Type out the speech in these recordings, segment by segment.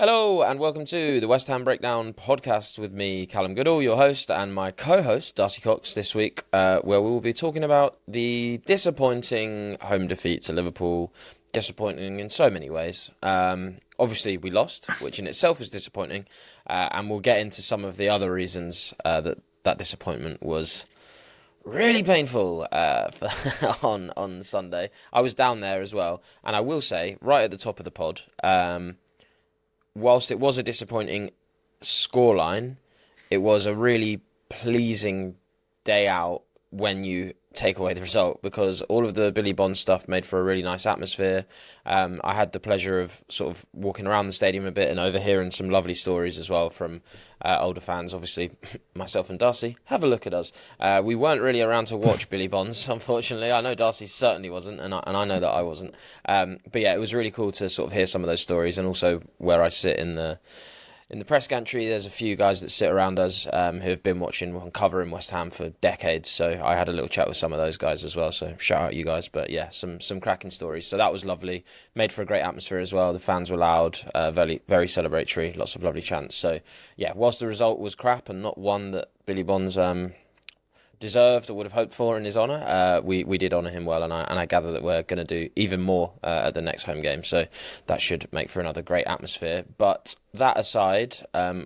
Hello and welcome to the West Ham Breakdown podcast with me, Callum Goodall, your host, and my co-host, Darcy Cox, this week, where we will be talking about the disappointing home defeat to Liverpool. Disappointing in so many ways. Obviously, we lost, which in itself is disappointing, and we'll get into some of the other reasons that disappointment was really painful on Sunday. I was down there as well, and I will say, right at the top of the pod, whilst it was a disappointing scoreline, it was a really pleasing day out when you take away the result, because all of the Billy Bond stuff made for a really nice atmosphere. I had the pleasure of sort of walking around the stadium a bit and overhearing some lovely stories as well from older fans. Obviously, myself and Darcy, have a look at us. We weren't really around to watch Billy Bonds, unfortunately. I know Darcy certainly wasn't, and I know that I wasn't. But yeah, it was really cool to sort of hear some of those stories, and also where I sit in the press gantry, there's a few guys that sit around us who have been watching and covering West Ham for decades. So I had a little chat with some of those guys as well. So shout out you guys. But yeah, some cracking stories. So that was lovely. Made for a great atmosphere as well. The fans were loud, very, very celebratory. Lots of lovely chants. So yeah, whilst the result was crap and not one that Billy Bonds deserved or would have hoped for in his honour, we did honour him well, and I gather that we're going to do even more at the next home game, so that should make for another great atmosphere. But that aside,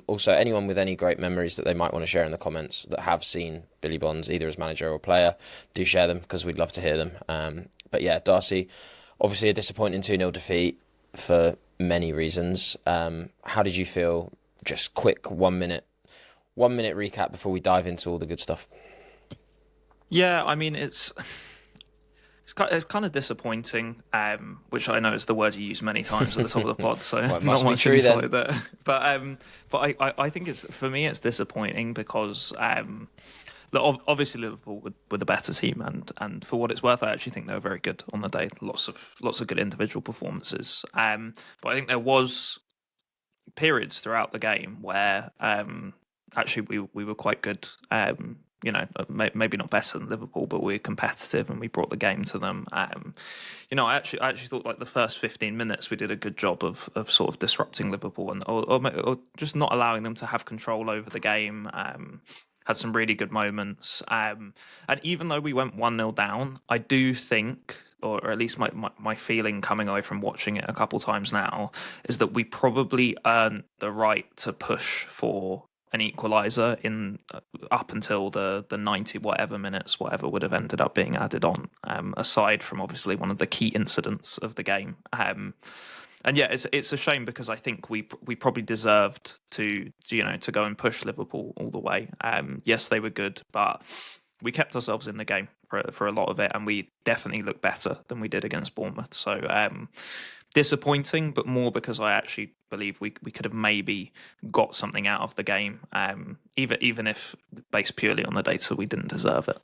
also anyone with any great memories that they might want to share in the comments that have seen Billy Bonds either as manager or player, do share them, because we'd love to hear them. But yeah, Darcy, obviously a disappointing 2-0 defeat for many reasons. How did you feel? Just quick 1 minute recap before we dive into all the good stuff. Yeah, I mean, it's kind of disappointing, which I know is the word you use many times at the top of the pod, so well, not much insight there. But I think for me it's disappointing because obviously Liverpool were the better team, and for what it's worth, I actually think they were very good on the day. Lots of good individual performances. But I think there was periods throughout the game where actually we were quite good. Maybe not better than Liverpool, but we were competitive and we brought the game to them. I actually thought like the first 15 minutes we did a good job of sort of disrupting Liverpool or just not allowing them to have control over the game. Had some really good moments. And even though we went 1-0 down, I do think, or at least my feeling coming away from watching it a couple times now, is that we probably earned the right to push for an equaliser in up until the 90 whatever minutes, whatever would have ended up being added on, aside from obviously one of the key incidents of the game. And yeah, it's a shame because I think we probably deserved to go and push Liverpool all the way. Yes, they were good, but we kept ourselves in the game for a lot of it, and we definitely looked better than we did against Bournemouth. So disappointing, but more because I actually believe we could have maybe got something out of the game, even if based purely on the data, we didn't deserve it.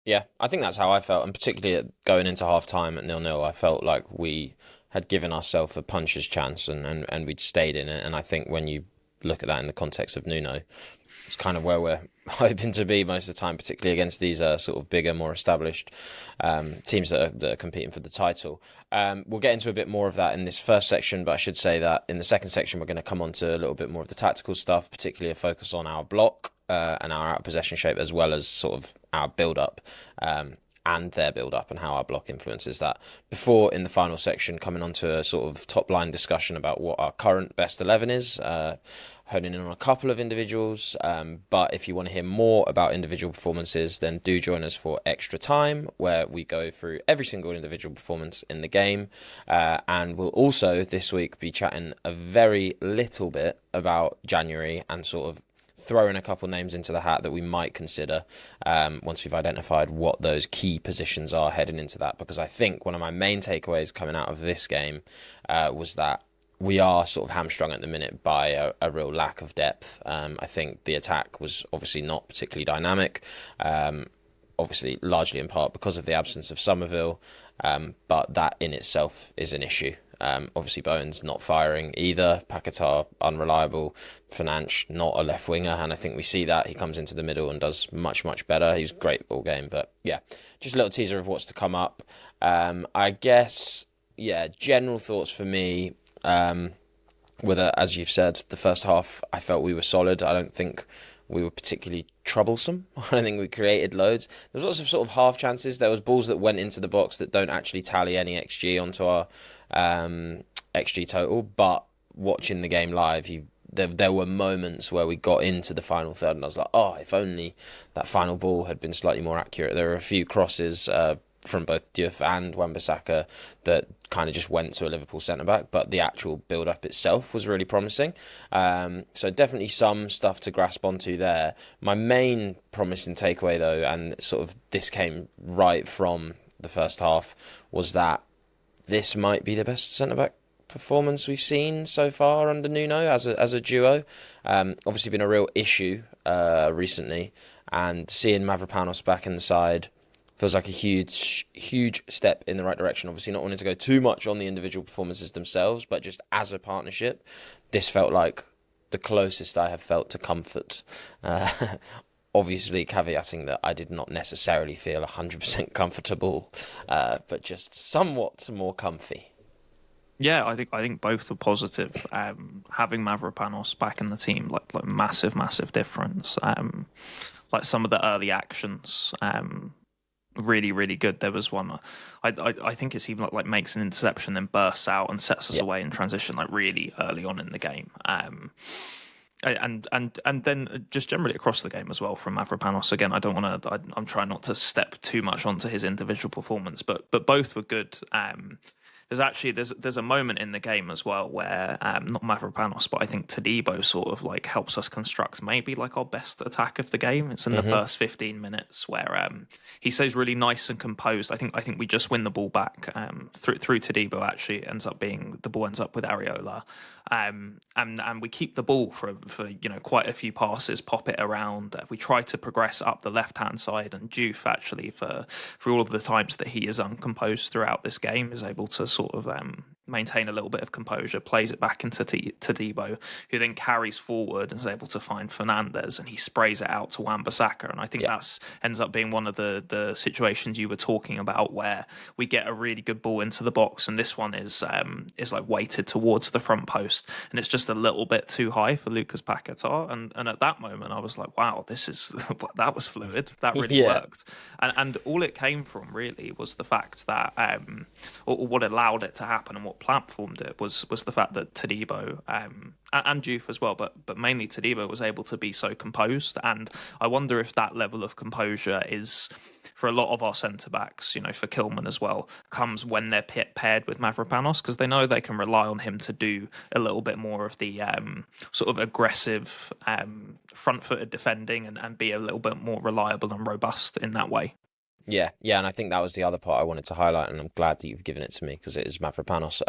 Yeah, I think that's how I felt, and particularly going into half-time at 0-0, I felt like we had given ourselves a puncher's chance and we'd stayed in it. And I think when you look at that in the context of Nuno, it's kind of where we're hoping to be most of the time, particularly against these sort of bigger, more established teams that are competing for the title. We'll get into a bit more of that in this first section, but I should say that in the second section, we're going to come on to a little bit more of the tactical stuff, particularly a focus on our block and our out-of-possession shape, as well as sort of our build-up and their build-up and how our block influences that. Before, in the final section, coming on to a sort of top-line discussion about what our current best 11 is, honing in on a couple of individuals. But if you want to hear more about individual performances, then do join us for Extra Time, where we go through every single individual performance in the game. And we'll also, this week, be chatting a very little bit about January and sort of throwing a couple names into the hat that we might consider once we've identified what those key positions are heading into that. Because I think one of my main takeaways coming out of this game was that we are sort of hamstrung at the minute by a real lack of depth. I think the attack was obviously not particularly dynamic, obviously largely in part because of the absence of Somerville, but that in itself is an issue. Obviously Bowen's not firing either, Paquetá unreliable, Fernandes not a left winger, and I think we see that he comes into the middle and does much better. He's great all game, but yeah, just a little teaser of what's to come up. I guess, yeah, general thoughts for me. whether, as you've said, the first half, I felt we were solid. I don't think we were particularly troublesome. I don't think we created loads. There's lots of sort of half chances. There was balls that went into the box that don't actually tally any XG onto our XG total. But watching the game live, there were moments where we got into the final third and I was like, oh, if only that final ball had been slightly more accurate. There were a few crosses from both Diouf and Wan-Bissaka that kind of just went to a Liverpool centre-back, but the actual build-up itself was really promising. So definitely some stuff to grasp onto there. My main promising takeaway, though, and sort of this came right from the first half, was that this might be the best centre-back performance we've seen so far under Nuno as a duo. Obviously been a real issue recently, and seeing Mavropanos back in the side feels like a huge step in the right direction. Obviously not wanting to go too much on the individual performances themselves, but just as a partnership, this felt like the closest I have felt to comfort. Obviously caveating that I did not necessarily feel 100% comfortable, but just somewhat more comfy. Yeah, I think both were positive. Having Mavropanos back in the team, like massive difference. Like some of the early actions, really good. There was one, I think it's even like makes an interception, then bursts out and sets us away in transition, like really early on in the game. And then just generally across the game as well from Mavropanos. Again, I don't want to. I'm trying not to step too much onto his individual performance, but both were good. There's a moment in the game as well where not Mavropanos, but I think Todibo sort of like helps us construct maybe like our best attack of the game. It's in the first 15 minutes where he stays really nice and composed. I think we just win the ball back through Todibo. Actually, the ball ends up with Areola, and we keep the ball for quite a few passes, pop it around. We try to progress up the left hand side, and Diouf actually for all of the times that he is uncomposed throughout this game is able to sort of maintain a little bit of composure, plays it back into Todibo, who then carries forward and is able to find Fernandes, and he sprays it out to Wan-Bissaka. And I think that's ends up being one of the situations you were talking about where we get a really good ball into the box, and this one is like weighted towards the front post, and it's just a little bit too high for Lucas Paquetá. And at that moment, I was like, wow, that was fluid. That really worked. And all it came from really was the fact that, or what allowed it to happen and what platformed it was the fact that Todibo and Diouf as well, but mainly Todibo was able to be so composed. And I wonder if that level of composure is, for a lot of our centre-backs, for Kilman as well, comes when they're paired with Mavropanos, because they know they can rely on him to do a little bit more of the sort of aggressive front-footed defending and be a little bit more reliable and robust in that way. Yeah, and I think that was the other part I wanted to highlight, and I'm glad that you've given it to me because it is Mavropanos,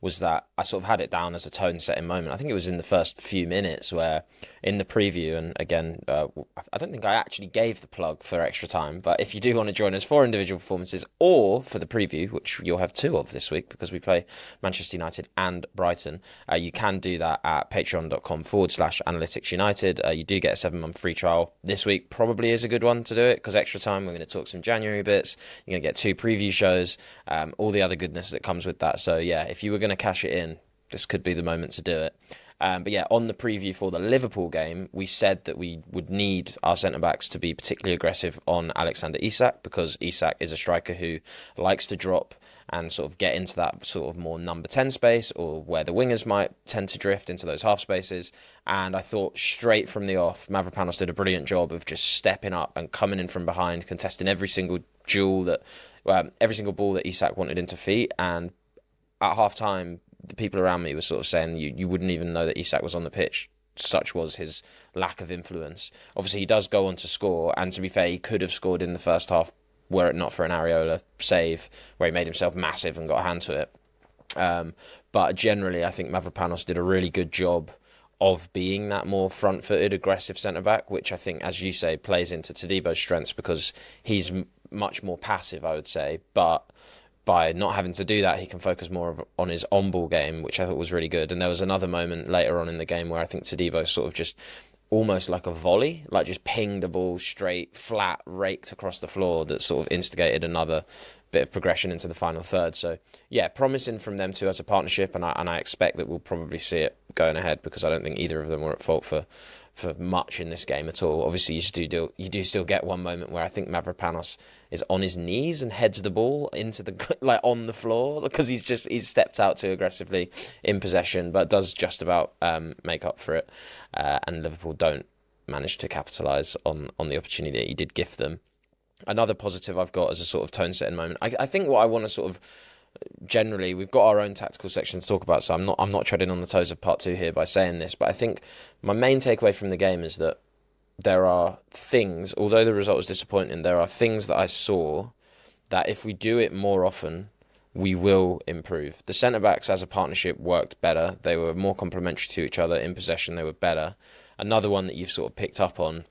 was that I sort of had it down as a tone-setting moment. I think it was in the first few minutes where, in the preview, and again, I don't think I actually gave the plug for extra time, but if you do want to join us for individual performances or for the preview, which you'll have two of this week because we play Manchester United and Brighton, you can do that at patreon.com/analyticsunited. You do get a 7-month free trial. This week probably is a good one to do it because extra time, we're going to talk some January bits. You're going to get 2 preview shows, all the other goodness that comes with that. So yeah, if you were going to cash it in, this could be the moment to do it. But yeah, on the preview for the Liverpool game, we said that we would need our centre-backs to be particularly aggressive on Alexander Isak, because Isak is a striker who likes to drop and sort of get into that sort of more number 10 space, or where the wingers might tend to drift into those half spaces. And I thought straight from the off, Mavropanos did a brilliant job of just stepping up and coming in from behind, contesting every single ball that Isak wanted into feet. And at half-time, the people around me were sort of saying you wouldn't even know that Isak was on the pitch. Such was his lack of influence. Obviously, he does go on to score, and to be fair, he could have scored in the first half were it not for an Areola save where he made himself massive and got a hand to it. But generally, I think Mavropanos did a really good job of being that more front-footed, aggressive centre-back, which I think, as you say, plays into Todibo's strengths because he's much more passive, I would say. But by not having to do that, he can focus more on his on-ball game, which I thought was really good. And there was another moment later on in the game where I think Todibo sort of just almost like a volley, like just pinged the ball straight, flat, raked across the floor that sort of instigated another bit of progression into the final third. So yeah, promising from them two as a partnership, and I expect that we'll probably see it going ahead, because I don't think either of them were at fault for much in this game at all. Obviously, you do still get one moment where I think Mavropanos is on his knees and heads the ball into the on the floor, because he's stepped out too aggressively in possession, but does just about make up for it. And Liverpool don't manage to capitalise on the opportunity that he did gift them. Another positive I've got as a sort of tone-setting moment. I think what I want to sort of generally, we've got our own tactical section to talk about, so I'm not treading on the toes of part two here by saying this, but I think my main takeaway from the game is that there are things, although the result was disappointing, there are things that I saw that if we do it more often, we will improve. The centre-backs as a partnership worked better. They were more complementary to each other. In possession, they were better. Another one that you've sort of picked up on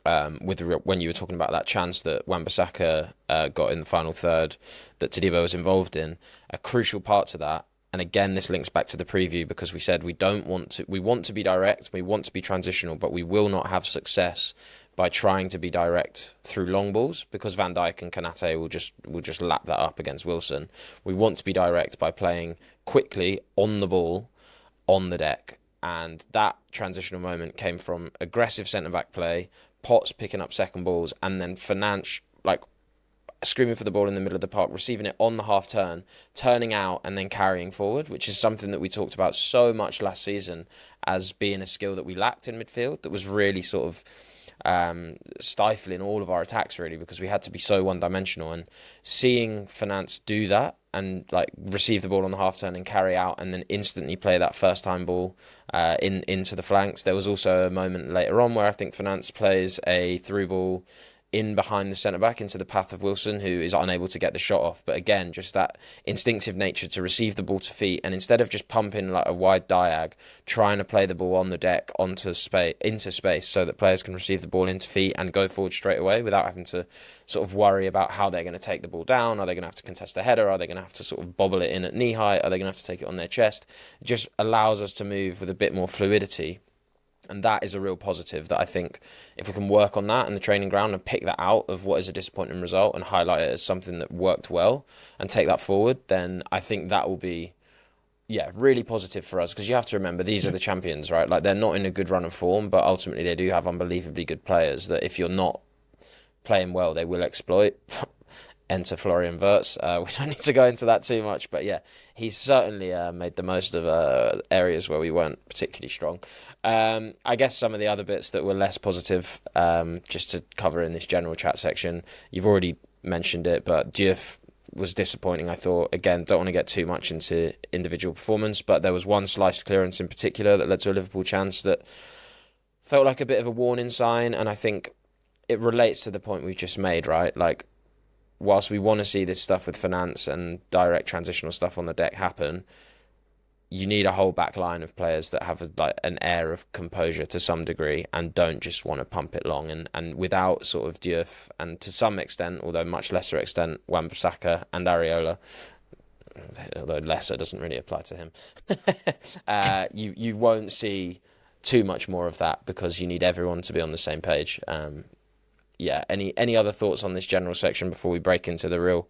when you were talking about that chance that Wan-Bissaka got in the final third that Todibo was involved in, a crucial part to that. And again, this links back to the preview, because we said we want to be direct, we want to be transitional, but we will not have success by trying to be direct through long balls, because Van Dijk and Konate will just lap that up against Wilson. We want to be direct by playing quickly on the ball, on the deck. And that transitional moment came from aggressive centre-back play, Potts picking up second balls, and then Fernandes screaming for the ball in the middle of the park, receiving it on the half turn, turning out and then carrying forward, which is something that we talked about so much last season as being a skill that we lacked in midfield, that was really sort of stifling all of our attacks, really, because we had to be so one-dimensional. And seeing Fernandes do that and receive the ball on the half turn and carry out and then instantly play that first time ball into the flanks. There was also a moment later on where I think Fernandes plays a through ball in behind the centre-back into the path of Wilson, who is unable to get the shot off. But again, just that instinctive nature to receive the ball to feet, and instead of just pumping a wide diag, trying to play the ball on the deck into space so that players can receive the ball into feet and go forward straight away without having to sort of worry about how they're going to take the ball down. Are they going to have to contest a header? Are they going to have to sort of bobble it in at knee height? Are they going to have to take it on their chest? It just allows us to move with a bit more fluidity. And that is a real positive that I think if we can work on that in the training ground and pick that out of what is a disappointing result and highlight it as something that worked well and take that forward, then I think that will be, really positive for us. Because you have to remember, these are the champions, right? They're not in a good run of form, but ultimately they do have unbelievably good players that if you're not playing well, they will exploit. Enter Florian Wirtz. We don't need to go into that too much, but he's certainly made the most of areas where we weren't particularly strong. I guess some of the other bits that were less positive, just to cover in this general chat section, you've already mentioned it, but Diouf was disappointing, I thought. Again, don't want to get too much into individual performance, but there was one sliced clearance in particular that led to a Liverpool chance that felt like a bit of a warning sign, and I think it relates to the point we've just made, right? Whilst we want to see this stuff with Fernandes and direct transitional stuff on the deck happen, you need a whole back line of players that have an air of composure to some degree and don't just want to pump it long. And without sort of Diouf and to some extent, although much lesser extent, Wan-Bissaka and Areola, although lesser doesn't really apply to him, you won't see too much more of that because you need everyone to be on the same page. Any other thoughts on this general section before we break into the real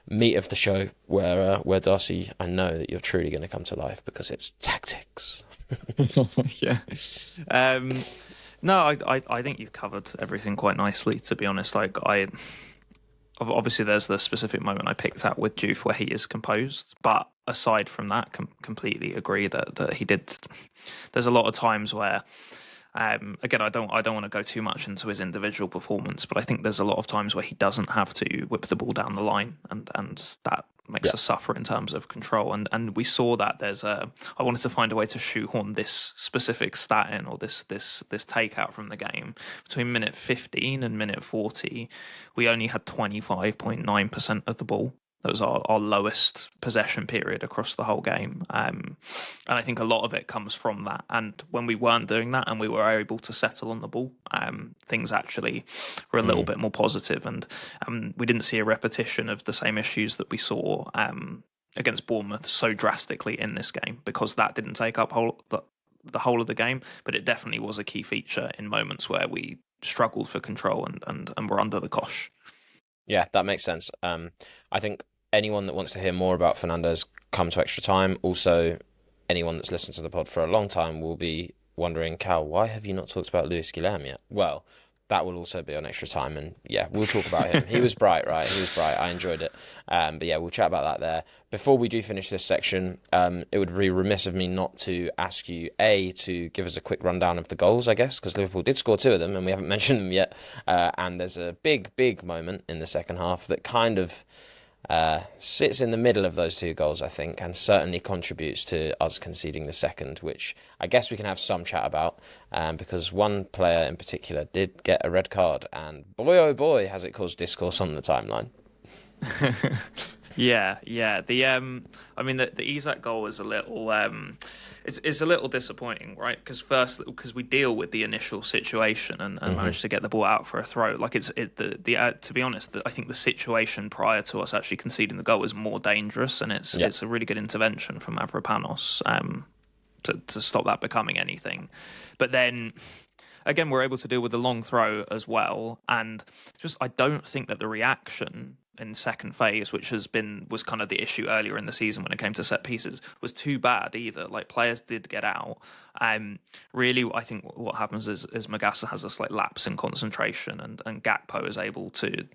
meat of the show, where Darcy, I know that you're truly going to come to life because it's tactics. No, I think you've covered everything quite nicely, to be honest. Obviously there's the specific moment I picked out with Diouf where he is composed, but aside from that, completely agree that he did. There's a lot of times where, again, I don't want to go too much into his individual performance, but I think there's a lot of times where he doesn't have to whip the ball down the line, and that makes us suffer in terms of control. And we saw that I wanted to find a way to shoehorn this specific stat in, or this takeout from the game. Between minute 15 and minute 40, we only had 25.9% of the ball. That was our lowest possession period across the whole game. And I think a lot of it comes from that. And when we weren't doing that and we were able to settle on the ball, things actually were a little bit more positive. And we didn't see a repetition of the same issues that we saw against Bournemouth so drastically in this game, because that didn't take up the whole of the game. But it definitely was a key feature in moments where we struggled for control and were under the cosh. Yeah, that makes sense. I think anyone that wants to hear more about Fernandes, come to Extra Time. Also, anyone that's listened to the pod for a long time will be wondering, Cal, why have you not talked about Luis Guillem yet? Well, that will also be on Extra Time, and yeah, we'll talk about him. He was bright, right? He was bright. I enjoyed it. But yeah, we'll chat about that there. Before we do finish this section, it would be remiss of me not to ask you, to give us a quick rundown of the goals, I guess, because Liverpool did score 2 of them, and we haven't mentioned them yet. And there's a big moment in the second half that kind of sits in the middle of those 2 goals, I think, and certainly contributes to us conceding the second, which I guess we can have some chat about, because one player in particular did get a red card, and boy oh boy has it caused discourse on the timeline. Yeah. I mean, the Isak goal is a little, it's a little disappointing, right? Because we deal with the initial situation and manage to get the ball out for a throw. Like to be honest, I think the situation prior to us actually conceding the goal was more dangerous, and it's a really good intervention from Mavropanos to stop that becoming anything. But then, again, we're able to deal with the long throw as well, and just I don't think that the reaction in second phase, which was kind of the issue earlier in the season when it came to set pieces, was too bad either. Like, players did get out. Really, I think what happens is Magassa has a slight lapse in concentration, and Gakpo is able to.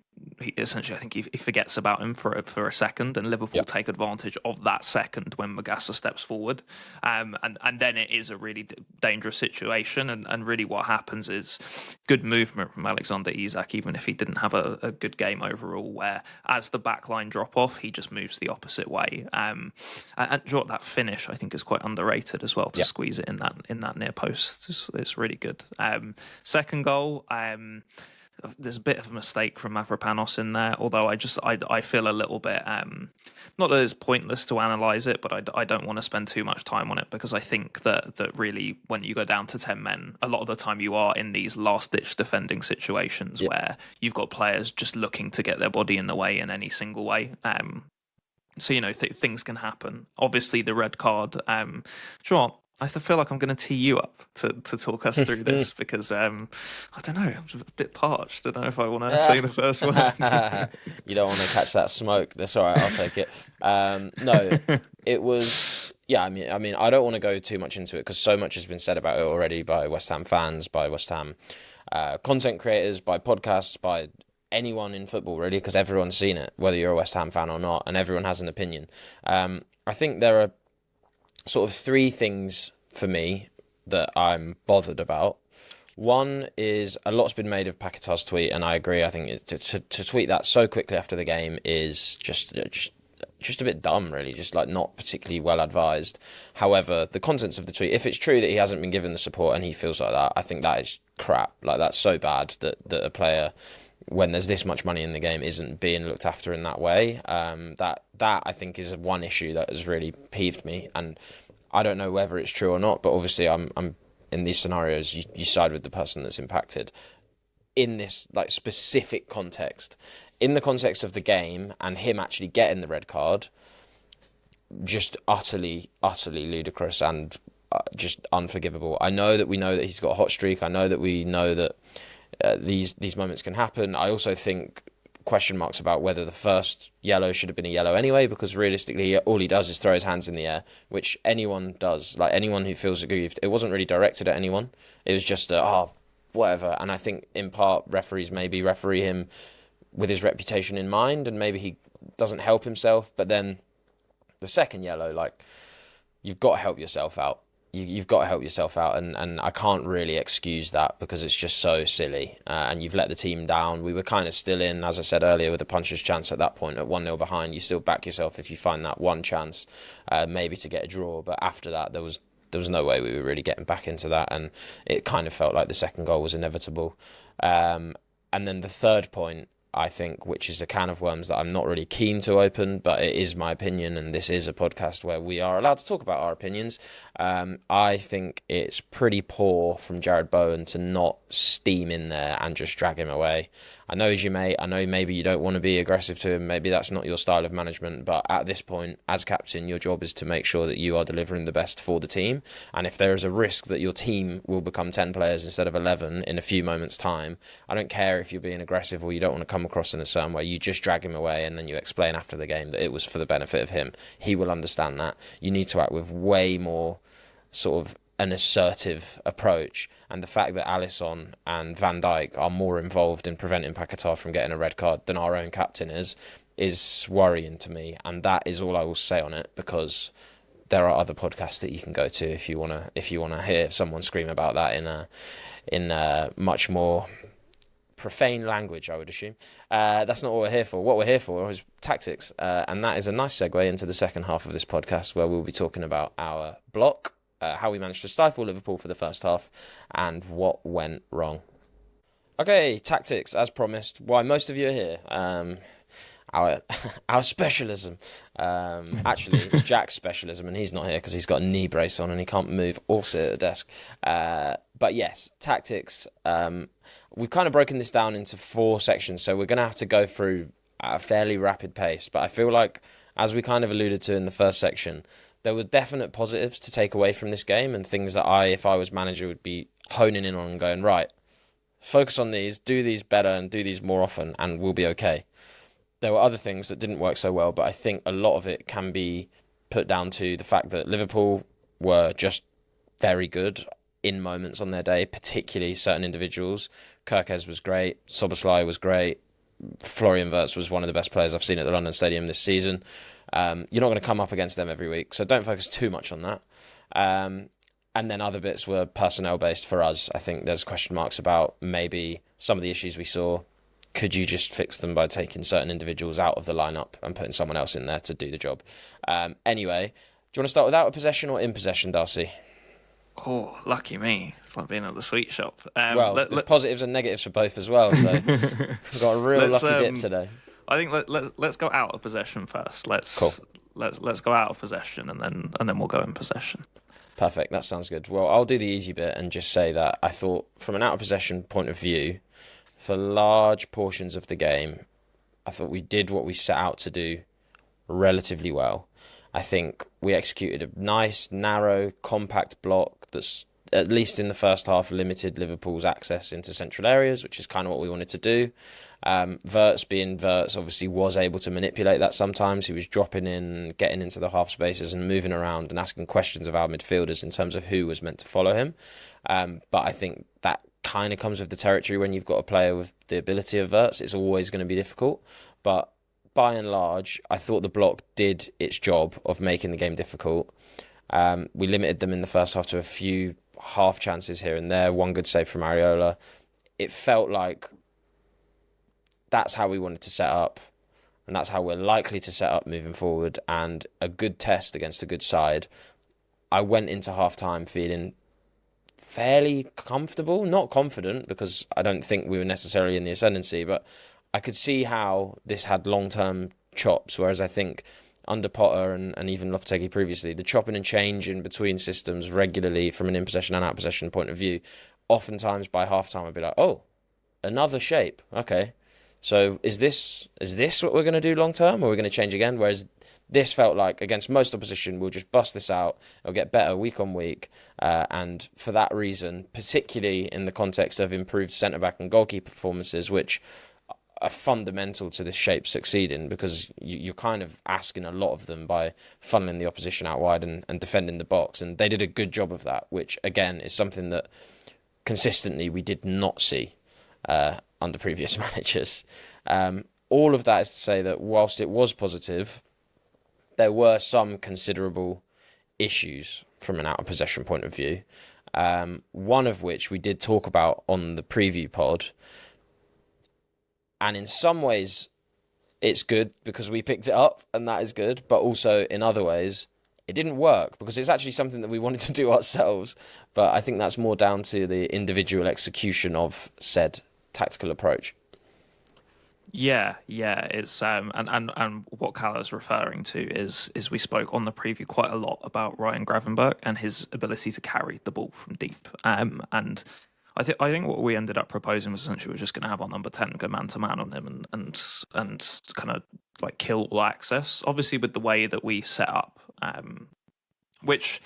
Essentially, I think he forgets about him for a second, and Liverpool take advantage of that second when Magassa steps forward, and then it is a really dangerous situation. And really, what happens is good movement from Alexander Isak, even if he didn't have a good game overall. Where as the backline drop off, he just moves the opposite way. And that finish, I think, is quite underrated as well. To squeeze it in that near post, it's really good. Second goal. There's a bit of a mistake from Mavropanos in there, although I feel a little bit not that it's pointless to analyse it, but I don't want to spend too much time on it, because I think that really when you go down to 10 men, a lot of the time you are in these last ditch defending situations where you've got players just looking to get their body in the way in any single way. So things can happen. Obviously, the red card. Sure. I feel like I'm going to tee you up to talk us through this, because I don't know, I'm a bit parched. I don't know if I want to say the first words. You don't want to catch that smoke. That's all right. I'll take it. No, it was. Yeah, I mean, I don't want to go too much into it, because so much has been said about it already by West Ham fans, by West Ham content creators, by podcasts, by anyone in football, really, because everyone's seen it, whether you're a West Ham fan or not, and everyone has an opinion. I think there are sort of 3 things for me that I'm bothered about. One is, a lot's been made of Paquetá's tweet, and I agree. I think to tweet that so quickly after the game is just a bit dumb, really, just like not particularly well advised. However, the contents of the tweet, if it's true that he hasn't been given the support and he feels like that, I think that is crap. Like, that's so bad that a player, when there's this much money in the game, isn't being looked after in that way. That I think is one issue that has really peeved me, and I don't know whether it's true or not. But obviously, I'm in these scenarios, you side with the person that's impacted in this like specific context. In the context of the game and him actually getting the red card, just utterly ludicrous and just unforgivable. I know that he's got a hot streak. I know that we know that these moments can happen. I also think question marks about whether the first yellow should have been a yellow anyway, because realistically all he does is throw his hands in the air, which anyone does. Like, anyone who feels aggrieved, it wasn't really directed at anyone. It was just whatever. And I think in part referees maybe referee him with his reputation in mind, and maybe he doesn't help himself. But then the second yellow, like, you've got to help yourself out. You've got to help yourself out, and I can't really excuse that, because it's just so silly, and you've let the team down. We were kind of still in, as I said earlier, with a puncher's chance at that point, at 1-0 behind. You still back yourself if you find that one chance, maybe to get a draw, but after that there was no way we were really getting back into that, and it kind of felt like the second goal was inevitable. And then the third point, I think, which is a can of worms that I'm not really keen to open, but it is my opinion, and this is a podcast where we are allowed to talk about our opinions. I think it's pretty poor from Jarrod Bowen to not steam in there and just drag him away. I know he's your mate. I know maybe you don't want to be aggressive to him. Maybe that's not your style of management. But at this point, as captain, your job is to make sure that you are delivering the best for the team. And if there is a risk that your team will become 10 players instead of 11 in a few moments' time, I don't care if you're being aggressive or you don't want to come across in a certain way. You just drag him away and then you explain after the game that it was for the benefit of him. He will understand that. You need to act with way more sort of an assertive approach, and the fact that Alisson and Van Dijk are more involved in preventing Paquetá from getting a red card than our own captain is worrying to me, and that is all I will say on it, because there are other podcasts that you can go to if you want to hear someone scream about that in a much more profane language, I would assume. That's not what we're here for. What we're here for is tactics, and that is a nice segue into the second half of this podcast, where we'll be talking about our block, how we managed to stifle Liverpool for the first half, and what went wrong. Okay, tactics, as promised. Why most of you are here. Our specialism. Actually, it's Jack's specialism, and he's not here because he's got a knee brace on and he can't move or sit at a desk. But yes, tactics. We've kind of broken this down into 4 sections, so we're going to have to go through at a fairly rapid pace. But I feel like, as we kind of alluded to in the first section, there were definite positives to take away from this game, and things that if I was manager, would be honing in on and going, right, focus on these, do these better and do these more often, and we'll be okay. There were other things that didn't work so well, but I think a lot of it can be put down to the fact that Liverpool were just very good in moments on their day, particularly certain individuals. Kerkez was great, Szoboszlai was great, Florian Wirtz was one of the best players I've seen at the London Stadium this season. You're not going to come up against them every week, so don't focus too much on that. And then other bits were personnel-based for us. I think there's question marks about maybe some of the issues we saw. Could you just fix them by taking certain individuals out of the lineup and putting someone else in there to do the job? Anyway, do you want to start with out of possession or in possession, Darcy? Oh, lucky me. It's like being at the sweet shop. There's positives and negatives for both as well, so we've got a real lucky dip today. I think let's go out of possession first. Let's go out of possession and then we'll go in possession. Perfect, that sounds good. Well, I'll do the easy bit and just say that I thought, from an out of possession point of view, for large portions of the game, I thought we did what we set out to do relatively well. I think we executed a nice, narrow, compact block that's, at least in the first half, limited Liverpool's access into central areas, which is kind of what we wanted to do. Wirtz, being Wirtz, obviously was able to manipulate that sometimes. He was dropping in, getting into the half spaces and moving around and asking questions of our midfielders in terms of who was meant to follow him. But I think that kind of comes with the territory when you've got a player with the ability of Wirtz. It's always going to be difficult. But by and large, I thought the block did its job of making the game difficult. We limited them in the first half to a few half chances here and there, one good save from Areola. It felt like that's how we wanted to set up, and that's how we're likely to set up moving forward, and a good test against a good side. I went into half-time feeling fairly comfortable, not confident, because I don't think we were necessarily in the ascendancy, but I could see how this had long-term chops, whereas I think under Potter and even Lopetegui previously, the chopping and changing between systems regularly from an in-possession and out-possession point of view, oftentimes by half-time I'd be like, oh, another shape, okay. So is this what we're going to do long-term, or are we going to change again? Whereas this felt like, against most opposition, we'll just bust this out, it'll get better week on week, and for that reason, particularly in the context of improved centre-back and goalkeeper performances, which are fundamental to this shape succeeding, because you're kind of asking a lot of them by funneling the opposition out wide and defending the box, and they did a good job of that, which again is something that consistently we did not see under previous managers. All of that is to say that whilst it was positive, there were some considerable issues from an out of possession point of view, one of which we did talk about on the preview pod. And in some ways, it's good because we picked it up, and that is good. But also, in other ways, it didn't work because it's actually something that we wanted to do ourselves. But I think that's more down to the individual execution of said tactical approach. Yeah, it's and what Cal is referring to is we spoke on the preview quite a lot about Ryan Gravenberch and his ability to carry the ball from deep. And I think what we ended up proposing was essentially we're just going to have our number 10 go man to man on him and kind of like kill all access. Obviously, with the way that we set up, which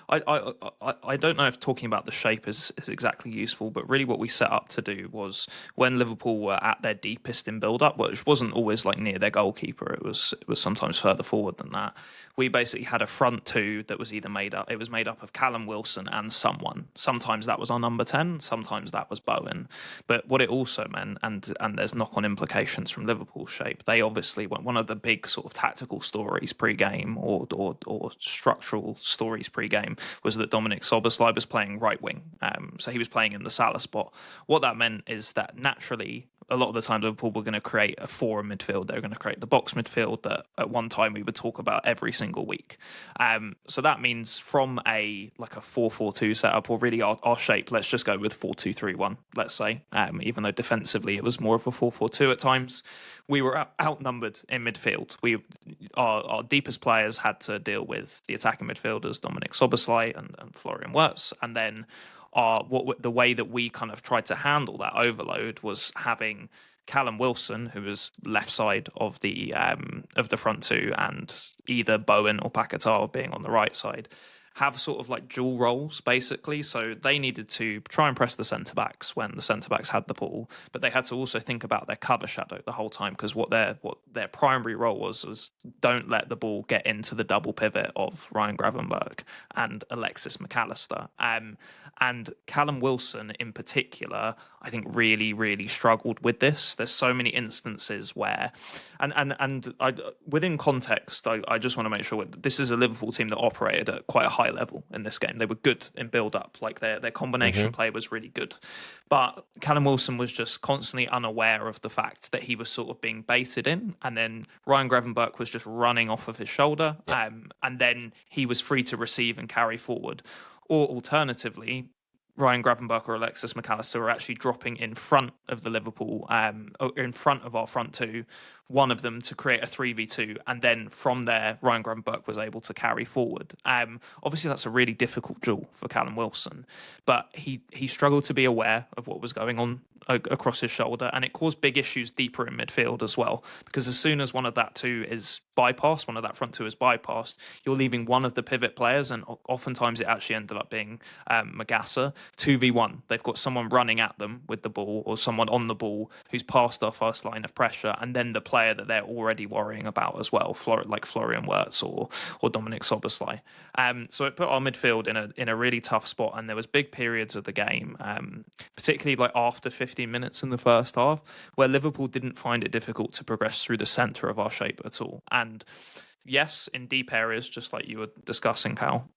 I don't know if talking about the shape is exactly useful, but really what we set up to do was when Liverpool were at their deepest in build-up, which wasn't always like near their goalkeeper, it was sometimes further forward than that. We basically had a front two that was made up of Callum Wilson and someone. Sometimes that was our number 10, sometimes that was Bowen. But what it also meant, and there's knock-on implications from Liverpool's shape, they obviously went one of the big sort of tactical stories pre-game or structural stories pre-game was that Dominic Szoboszlai was playing right wing. So he was playing in the Salah spot. What that meant is that naturally, a lot of the time Liverpool were going to create a four in midfield. They were going to create the box midfield that at one time we would talk about every single week. So that means from a 4-4-2 setup, or really our shape, let's just go with 4-2-3-1, let's say, even though defensively it was more of a 4-4-2 at times. We were outnumbered in midfield. Our deepest players had to deal with the attacking midfielders, Dominic Szoboszlai and Florian Wirtz, and then the way that we kind of tried to handle that overload was having Callum Wilson, who was left side of the front two, and either Bowen or Paquetá being on the right side, have sort of like dual roles basically. So they needed to try and press the centre backs when the centre backs had the ball, but they had to also think about their cover shadow the whole time, because what their primary role was don't let the ball get into the double pivot of Ryan Gravenberch and Alexis McAllister. And Callum Wilson in particular, I think really, really struggled with this. There's so many instances where, within context, I just want to make sure this is a Liverpool team that operated at quite a high level in this game. They were good in build-up, like their combination play was really good. But Callum Wilson was just constantly unaware of the fact that he was sort of being baited in, and then Ryan Gravenberch was just running off of his shoulder, and then he was free to receive and carry forward. Or alternatively, Ryan Gravenberch or Alexis McAllister are actually dropping in front of the Liverpool, in front of our front two, one of them to create a 3v2, and then from there, Ryan Gravenberch was able to carry forward. Obviously, that's a really difficult duel for Callum Wilson, but he struggled to be aware of what was going on across his shoulder, and it caused big issues deeper in midfield as well, because as soon as one of that two is bypassed, one of that front two is bypassed, you're leaving one of the pivot players, and oftentimes it actually ended up being Magassa, 2v1. They've got someone running at them with the ball, or someone on the ball who's past our first line of pressure, and then the player that they're already worrying about as well, like Florian Wirtz or Dominic Szoboszlai. So it put our midfield in a really tough spot, and there was big periods of the game, particularly like after 15 minutes in the first half, where Liverpool didn't find it difficult to progress through the centre of our shape at all. And yes, in deep areas, just like you were discussing, Cal,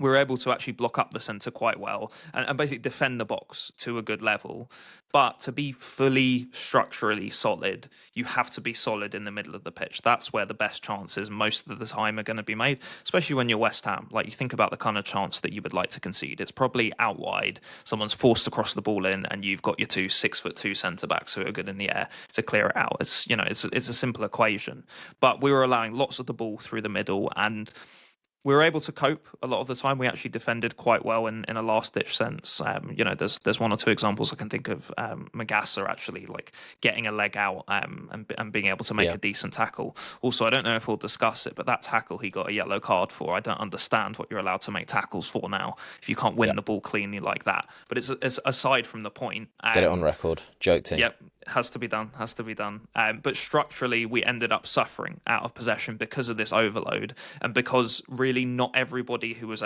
we were able to actually block up the centre quite well and basically defend the box to a good level. But to be fully structurally solid, you have to be solid in the middle of the pitch. That's where the best chances most of the time are going to be made, especially when you're West Ham. Like, you think about the kind of chance that you would like to concede. It's probably out wide. Someone's forced to cross the ball in, and you've got your 2 6'2" centre-backs who are good in the air to clear it out. It's a simple equation. But we were allowing lots of the ball through the middle, and we were able to cope a lot of the time. We actually defended quite well in a last-ditch sense. There's one or two examples I can think of. Magassa actually like getting a leg out and being able to make a decent tackle. Also, I don't know if we'll discuss it, but that tackle he got a yellow card for. I don't understand what you're allowed to make tackles for now if you can't win the ball cleanly like that. But it's aside from the point. Get it on record. Joke team. Yep. Has to be done. But structurally, we ended up suffering out of possession because of this overload, and because really not everybody who was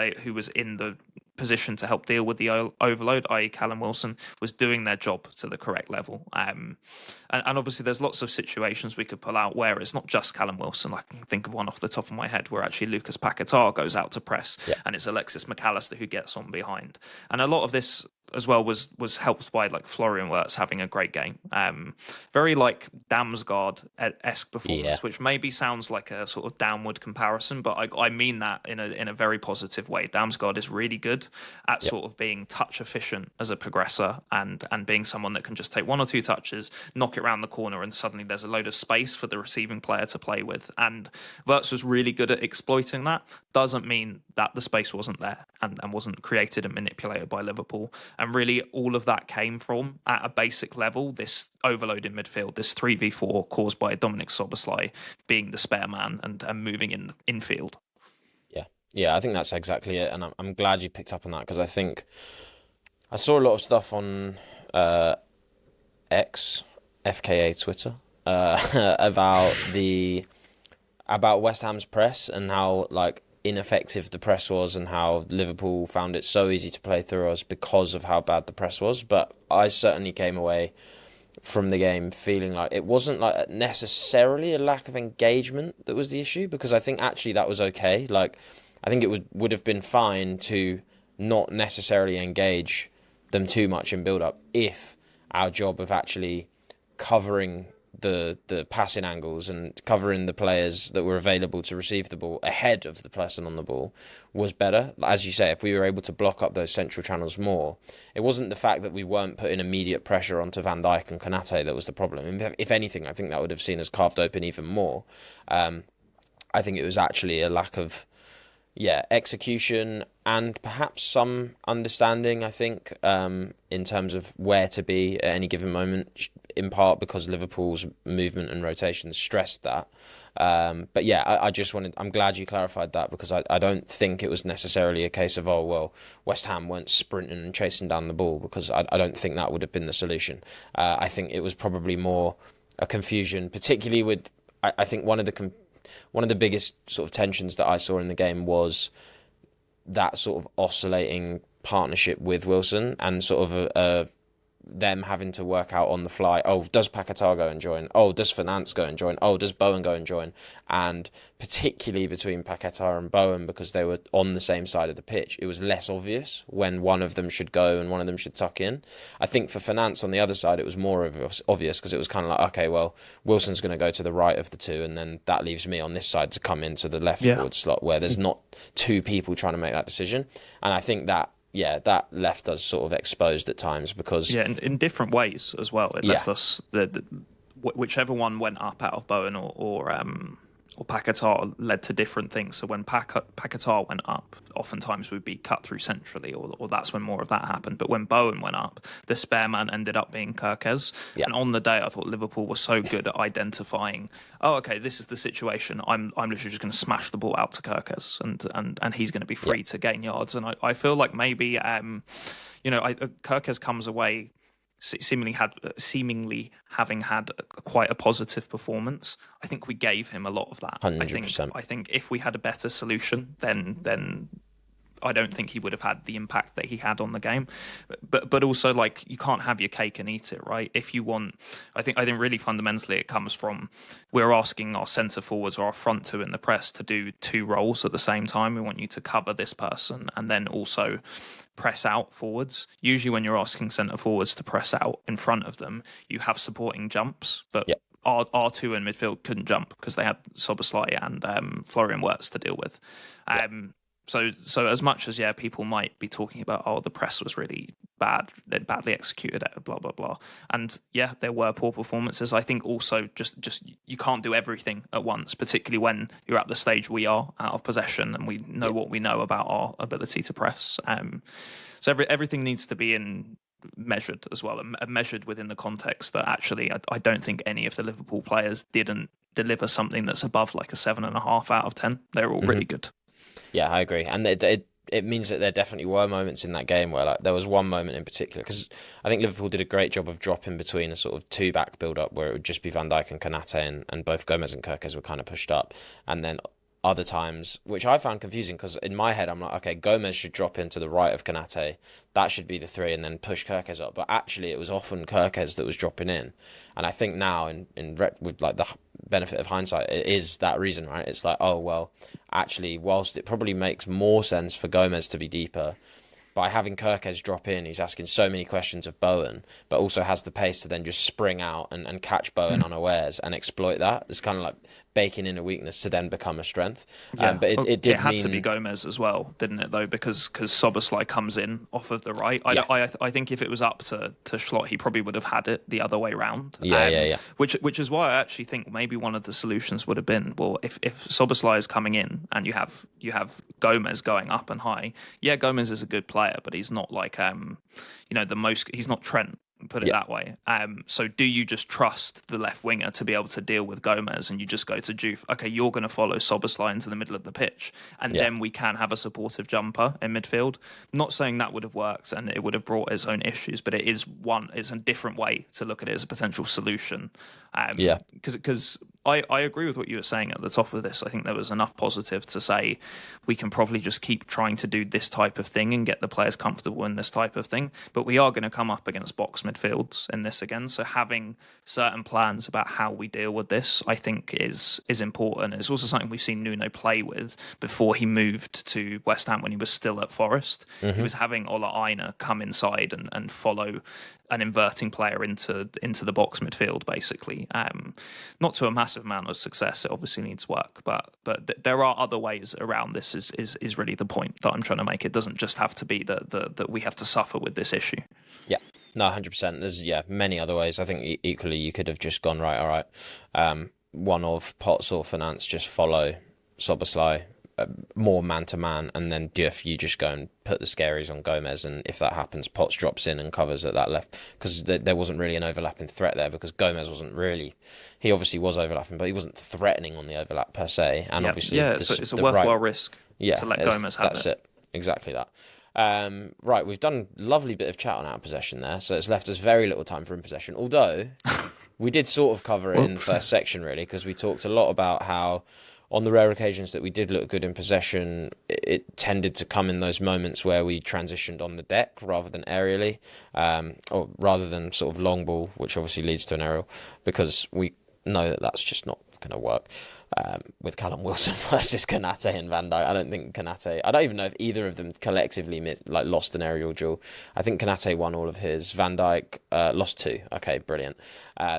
in the position to help deal with the overload, i.e. Callum Wilson, was doing their job to the correct level. And obviously there's lots of situations we could pull out where it's not just Callum Wilson. I can think of one off the top of my head where actually Lucas Paquetá goes out to press and it's Alexis McAllister who gets on behind. And a lot of this as well was helped by like Florian Wirtz having a great game. Very like Damsgaard-esque performance, which maybe sounds like a sort of downward comparison, but I mean that in a very positive way. Damsgaard is really good. good at sort of being touch efficient as a progressor and being someone that can just take one or two touches, knock it around the corner, and suddenly there's a load of space for the receiving player to play with. And Wirtz was really good at exploiting that. Doesn't mean that the space wasn't there and wasn't created and manipulated by Liverpool. And really all of that came from, at a basic level, this overload in midfield, this 3v4 caused by Dominic Szoboszlai being the spare man and moving in infield. Yeah, I think that's exactly it, and I'm glad you picked up on that, because I think I saw a lot of stuff on X, FKA Twitter, about West Ham's press and how ineffective the press was, and how Liverpool found it so easy to play through us because of how bad the press was. But I certainly came away from the game feeling like it wasn't necessarily a lack of engagement that was the issue, because I think actually that was okay. I think it would have been fine to not necessarily engage them too much in build-up if our job of actually covering the passing angles and covering the players that were available to receive the ball ahead of the person on the ball was better. As you say, if we were able to block up those central channels more, it wasn't the fact that we weren't putting immediate pressure onto Van Dijk and Konate that was the problem. If anything, I think that would have seen us carved open even more. I think it was actually a lack of execution and perhaps some understanding, I think, in terms of where to be at any given moment, in part because Liverpool's movement and rotation stressed that. But yeah, I'm glad you clarified that, because I don't think it was necessarily a case of, West Ham weren't sprinting and chasing down the ball, because I don't think that would have been the solution. I think it was probably more a confusion, particularly with, I think one of the biggest sort of tensions that I saw in the game was that sort of oscillating partnership with Wilson, and sort of them having to work out on the fly. Oh, does Paquetá go and join? Oh, does Fernandes go and join? Oh, does Bowen go and join? And particularly between Paquetá and Bowen, because they were on the same side of the pitch, it was less obvious when one of them should go and one of them should tuck in. I think for Fernandes on the other side, it was more obvious, because it was kind of like, okay, well, Wilson's going to go to the right of the two, and then that leaves me on this side to come into the left forward slot, where there's not two people trying to make that decision. And I think that left us sort of exposed at times, because in different ways as well. It left us whichever one went up out of Bowen or Paquetá led to different things. So when Paquetá went up, oftentimes we'd be cut through centrally, or that's when more of that happened. But when Bowen went up, the spare man ended up being Kerkez. And on the day, I thought Liverpool was so good at identifying, okay, this is the situation. I'm literally just going to smash the ball out to Kerkez, and he's going to be free to gain yards. And I feel like maybe Kerkez comes away seemingly having had quite a positive performance. I think we gave him a lot of that. 100%. I think if we had a better solution, then I don't think he would have had the impact that he had on the game. But also, you can't have your cake and eat it, right? If you want, I think really fundamentally it comes from, we're asking our centre forwards or our front two in the press to do two roles at the same time. We want you to cover this person and then also press out forwards. Usually when you're asking centre forwards to press out in front of them, you have supporting jumps, but our two in midfield couldn't jump because they had Szoboszlai and Florian Wirtz to deal with. So as much as people might be talking about, the press was really bad, they badly executed it, blah blah blah, and there were poor performances. I think also just you can't do everything at once, particularly when you're at the stage we are out of possession and we know what we know about our ability to press. So everything needs to be measured as well, and measured within the context that actually I don't think any of the Liverpool players didn't deliver something that's above a 7.5 out of 10. They're all really good. Yeah, I agree. And it means that there definitely were moments in that game where there was one moment in particular, because I think Liverpool did a great job of dropping between a sort of two-back build-up where it would just be Van Dijk and Konate, and both Gomez and Kerkez were kind of pushed up. And then other times, which I found confusing, because in my head I'm like, okay, Gomez should drop into the right of Konate, that should be the three, and then push Kerkez up. But actually it was often Kerkez that was dropping in. And I think now with the benefit of hindsight, it is that reason, right? It's actually, whilst it probably makes more sense for Gomez to be deeper, by having Kirkes drop in, he's asking so many questions of Bowen, but also has the pace to then just spring out and catch Bowen unawares and exploit that. It's kind of like baking in a weakness to then become a strength. Yeah. But it did had mean... to be Gomez as well, didn't it, though? Because Szoboszlai comes in off of the right. I think if it was up to Slot, he probably would have had it the other way round. Which is why I actually think maybe one of the solutions would have been, well, if Szoboszlai is coming in and you have Gomez going up and high. Yeah, Gomez is a good player, but he's not like he's not Trent. Put it that way. So do you just trust the left winger to be able to deal with Gomez, and you just go to Juve? Okay, you're going to follow Szoboszlai into the middle of the pitch, and then we can have a supportive jumper in midfield. Not saying that would have worked, and it would have brought its own issues, but it's a different way to look at it as a potential solution. Because I agree with what you were saying at the top of this. I think there was enough positive to say we can probably just keep trying to do this type of thing and get the players comfortable in this type of thing. But we are going to come up against box midfields in this again. So having certain plans about how we deal with this, I think, is important. It's also something we've seen Nuno play with before he moved to West Ham when he was still at Forest. He was having Ola Aina come inside and follow an inverting player into the box midfield, basically. Not to a massive amount of success. It obviously needs work, but there are other ways around this. Is really the point that I'm trying to make. It doesn't just have to be that we have to suffer with this issue. Yeah, no, 100%. There's many other ways. I think equally you could have just gone right. All right, one of Potts or Finance just follow Szoboszlai. More man-to-man, and then Diouf, you just go and put the scaries on Gomez, and if that happens, Potts drops in and covers at that left, because there wasn't really an overlapping threat there, because Gomez wasn't really... He obviously was overlapping, but he wasn't threatening on the overlap per se, and obviously... Yeah, it's a worthwhile risk to let Gomez have it. That's it, exactly that. Right, we've done a lovely bit of chat on out of possession there, so it's left us very little time for in possession, although we did sort of cover it in the first section, really, because we talked a lot about how on the rare occasions that we did look good in possession, it tended to come in those moments where we transitioned on the deck rather than aerially, or rather than sort of long ball, which obviously leads to an aerial, because we know that that's just not going to work. With Callum Wilson versus Konate and Van Dijk, I don't think Konate... I don't even know if either of them collectively lost an aerial duel. I think Konate won all of his. Van Dijk lost 2. Okay, brilliant.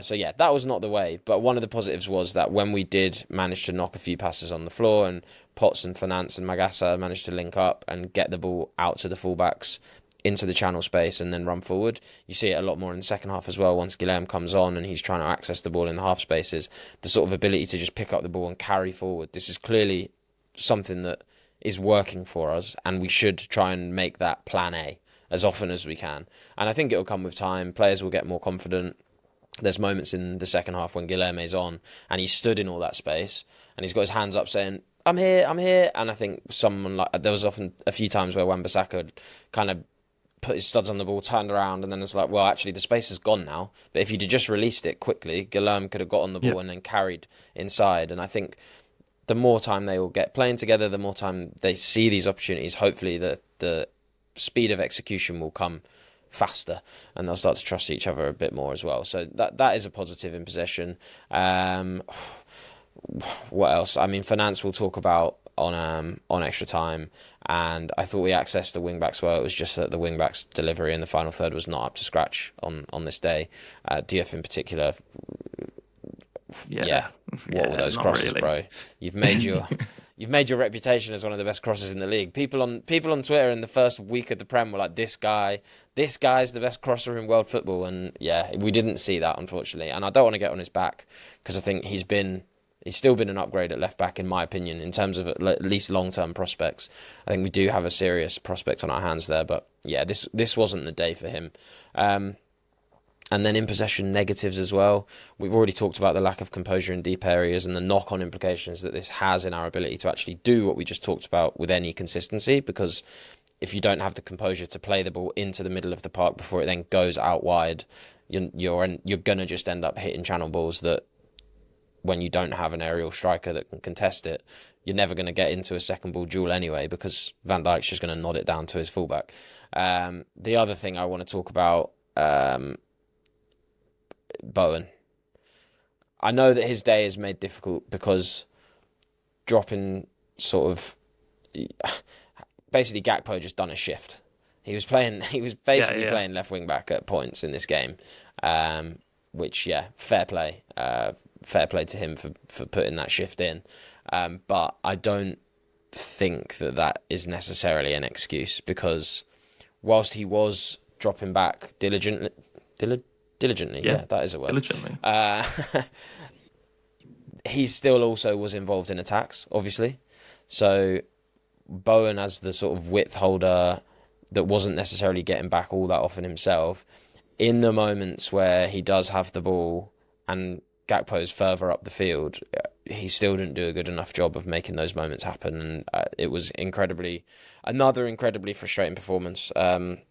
So yeah, that was not the way. But one of the positives was that when we did manage to knock a few passes on the floor, and Potts and Finance and Magassa managed to link up and get the ball out to the fullbacks into the channel space and then run forward. You see it a lot more in the second half as well. Once Guilherme comes on and he's trying to access the ball in the half spaces, the sort of ability to just pick up the ball and carry forward. This is clearly something that is working for us, and we should try and make that plan A as often as we can. And I think it'll come with time. Players will get more confident. There's moments in the second half when Guilherme's on and he stood in all that space and he's got his hands up saying, I'm here. And I think there was often a few times where Wan-Bissaka kind of put his studs on the ball, turned around, and then it's like, well, actually, the space is gone now. But if you'd have just released it quickly, Guilherme could have got on the ball and then carried inside. And I think the more time they all get playing together, the more time they see these opportunities, hopefully the speed of execution will come faster and they'll start to trust each other a bit more as well. So that is a positive in possession. What else? I mean, Finance we'll talk about on extra time, and I thought we accessed the wing backs well. It was just that the wing backs delivery in the final third was not up to scratch on this day. Diouf in particular, what were those crosses, really, bro? You've made your reputation as one of the best crossers in the league. People on Twitter in the first week of the Prem were like, this guy's the best crosser in world football, and yeah, we didn't see that, unfortunately. And I don't want to get on his back because I think he's still been an upgrade at left back, in my opinion, in terms of at least long-term prospects. I think we do have a serious prospect on our hands there, but yeah, this wasn't the day for him. And then in possession negatives as well. We've already talked about the lack of composure in deep areas and the knock-on implications that this has in our ability to actually do what we just talked about with any consistency, because if you don't have the composure to play the ball into the middle of the park before it then goes out wide, you're going to just end up hitting channel balls that, when you don't have an aerial striker that can contest it, you're never going to get into a second ball duel anyway, because Van Dijk's just going to nod it down to his fullback. The other thing I want to talk about, Bowen. I know that his day is made difficult because dropping basically Gakpo just done a shift. He was basically playing left wing back at points in this game, which fair play to him for putting that shift in. But I don't think that is necessarily an excuse, because whilst he was dropping back diligently, that is a word. Diligently. He still also was involved in attacks, obviously. So Bowen, as the sort of width holder that wasn't necessarily getting back all that often himself, in the moments where he does have the ball and Gakpo's further up the field, he still didn't do a good enough job of making those moments happen, and it was another incredibly frustrating performance. I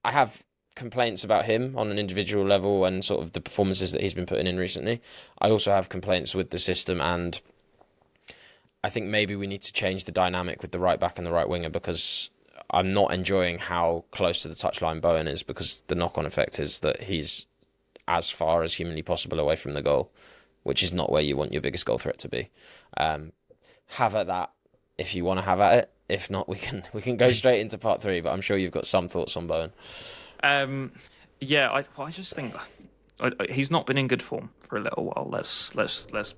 have complaints about him on an individual level and sort of the performances that he's been putting in recently. I also have complaints with the system, and I think maybe we need to change the dynamic with the right back and the right winger, because I'm not enjoying how close to the touchline Bowen is, because the knock-on effect is that he's as far as humanly possible away from the goal, which is not where you want your biggest goal threat to be. Have at that if you want to have at it. If not, we can go straight into part 3, but I'm sure you've got some thoughts on Bowen. I just think he's not been in good form for a little while. Let's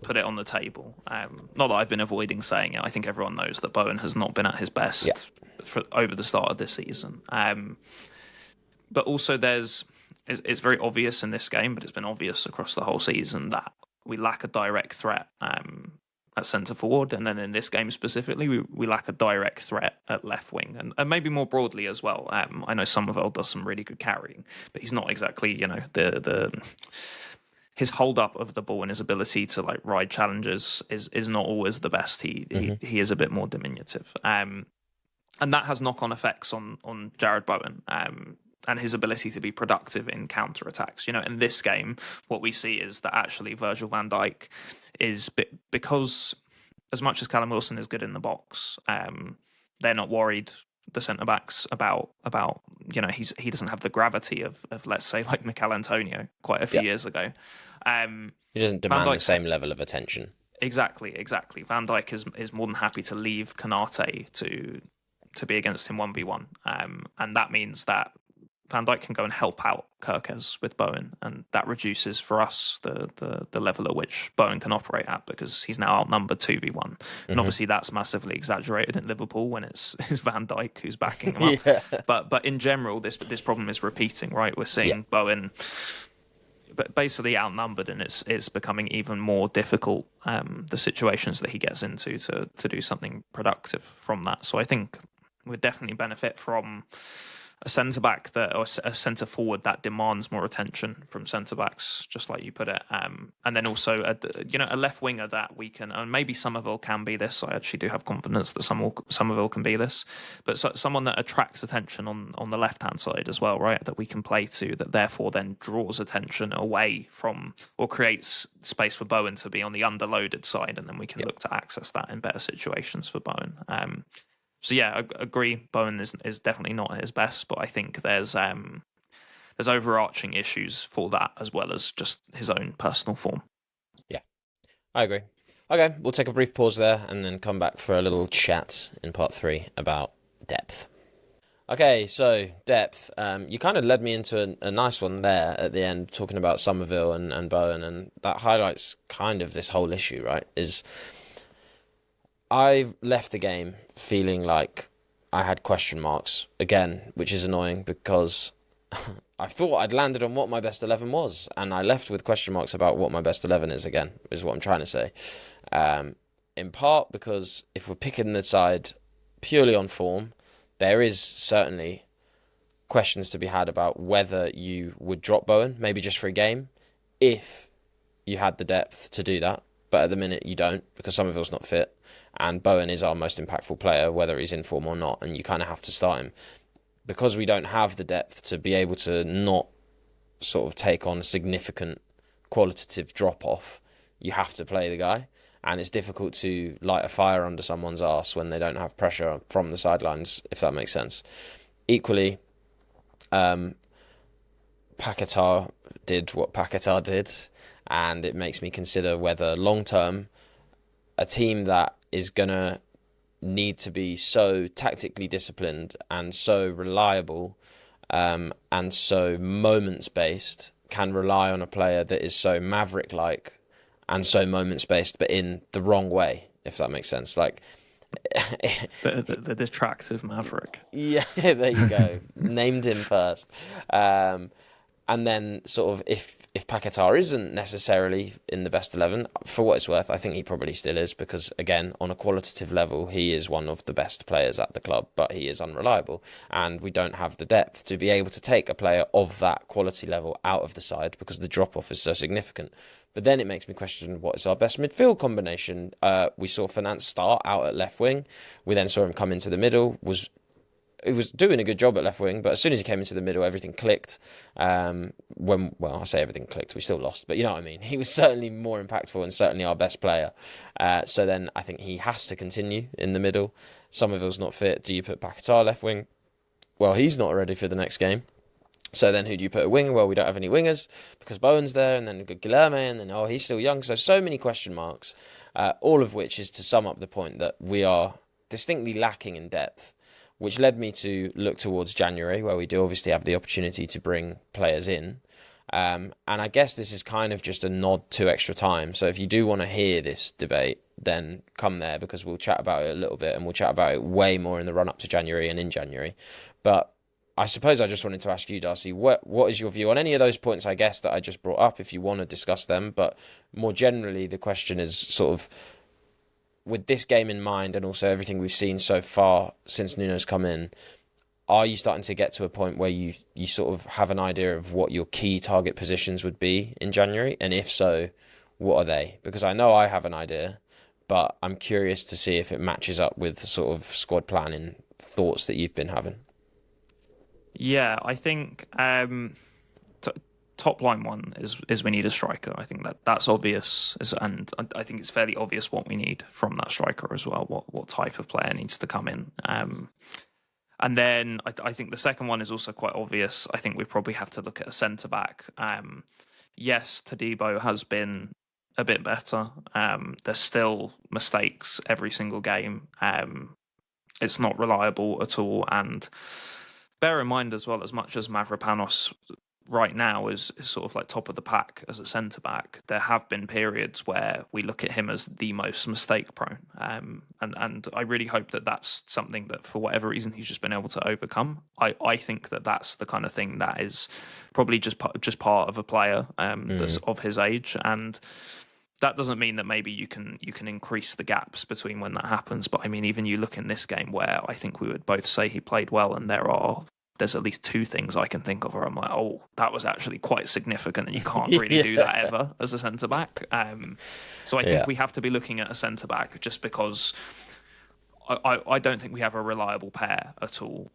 put it on the table. Not that I've been avoiding saying it. I think everyone knows that Bowen has not been at his best over the start of this season. But also it's very obvious in this game, but it's been obvious across the whole season that we lack a direct threat at centre forward, and then in this game specifically, we lack a direct threat at left wing, and maybe more broadly as well. I know Somerville does some really good carrying, but he's not exactly his hold up of the ball and his ability to like ride challenges is not always the best. He is a bit more diminutive, and that has knock on effects on Jarrod Bowen. And his ability to be productive in counter-attacks. In this game, what we see is that actually Virgil van Dijk is, because as much as Callum Wilson is good in the box, they're not worried, the centre-backs, about he doesn't have the gravity of let's say, like Mikel Antonio quite a few years ago. He doesn't demand the same level of attention. Exactly. Van Dijk is more than happy to leave Konate to be against him 1v1. And that means that Van Dijk can go and help out Kerkez with Bowen, and that reduces for us the level at which Bowen can operate at, because he's now outnumbered 2v1. And obviously that's massively exaggerated in Liverpool when it's Van Dijk who's backing him up. But in general, this problem is repeating, right? We're seeing Bowen basically outnumbered, and it's becoming even more difficult, the situations that he gets into to do something productive from that. So I think we'd definitely benefit from a centre-back or a centre-forward that demands more attention from centre-backs, just like you put it. And then also, a left winger that we can, and maybe Somerville can be this. I actually do have confidence that Somerville can be this. But someone that attracts attention on the left-hand side as well, right? That we can play to, that therefore then draws attention away from, or creates space for Bowen to be on the underloaded side, and then we can look to access that in better situations for Bowen. So I agree. Bowen is definitely not at his best, but I think there's overarching issues for that as well as just his own personal form. Yeah, I agree. Okay, we'll take a brief pause there and then come back for a little chat in part 3 about depth. Okay, so depth. You kind of led me into a nice one there at the end, talking about Somerville and Bowen, and that highlights kind of this whole issue, right? I've left the game feeling like I had question marks again, which is annoying because I thought I'd landed on what my best 11 was, and I left with question marks about what my best 11 is again, is what I'm trying to say. In part because if we're picking the side purely on form, there is certainly questions to be had about whether you would drop Bowen, maybe just for a game, if you had the depth to do that. But at the minute you don't, because Somerville's not fit, and Bowen is our most impactful player, whether he's in form or not, and you kind of have to start him. Because we don't have the depth to be able to not sort of take on a significant qualitative drop-off, you have to play the guy, and it's difficult to light a fire under someone's arse when they don't have pressure from the sidelines, if that makes sense. Equally, Paquetá did what Paquetá did, and it makes me consider whether long-term a team that is going to need to be so tactically disciplined and so reliable and so moments-based can rely on a player that is so Maverick-like and so moments-based, but in the wrong way, if that makes sense. Like the distractive Maverick. Yeah, there you go. Named him first. And then sort of if Paquetá isn't necessarily in the best 11, for what it's worth, I think he probably still is, because again, on a qualitative level, he is one of the best players at the club, but he is unreliable. And we don't have the depth to be able to take a player of that quality level out of the side because the drop-off is so significant. But then it makes me question what is our best midfield combination. We saw Fernandes start out at left wing. We then saw him come into the middle, he was doing a good job at left wing, but as soon as he came into the middle, everything clicked. I say everything clicked, we still lost, but you know what I mean. He was certainly more impactful and certainly our best player. So then I think he has to continue in the middle. Somerville's not fit. Do you put Paquetá left wing? Well, he's not ready for the next game. So then who do you put a winger? Well, we don't have any wingers because Bowen's there, and then we've got Guilherme, and then, he's still young. So many question marks, all of which is to sum up the point that we are distinctly lacking in depth, which led me to look towards January, where we do obviously have the opportunity to bring players in. And I guess this is kind of just a nod to extra time. So if you do want to hear this debate, then come there, because we'll chat about it a little bit, and we'll chat about it way more in the run-up to January and in January. But I suppose I just wanted to ask you, Darcy, what is your view on any of those points, I guess, that I just brought up, if you want to discuss them? But more generally, the question is sort of, with this game in mind and also everything we've seen so far since Nuno's come in, are you starting to get to a point where you sort of have an idea of what your key target positions would be in January? And if so, what are they? Because I know I have an idea, but I'm curious to see if it matches up with the sort of squad planning thoughts that you've been having. Yeah, I think top line one is we need a striker. I think that's obvious, and I think it's fairly obvious what we need from that striker as well. What type of player needs to come in, and then I think the second one is also quite obvious. I think we probably have to look at a centre back. Yes, Todibo has been a bit better. There's still mistakes every single game. It's not reliable at all, and bear in mind as well, as much as Mavropanos right now is sort of like top of the pack as a centre back, there have been periods where we look at him as the most mistake prone, and I really hope that that's something that for whatever reason he's just been able to overcome. I think that that's the kind of thing that is probably just part of a player that's of his age, and that doesn't mean that maybe you can increase the gaps between when that happens. But I mean, even you look in this game where I think we would both say he played well, and there's at least two things I can think of where I'm like, oh, that was actually quite significant, and you can't really do that ever as a centre-back. So I think we have to be looking at a centre-back, just because I don't think we have a reliable pair at all.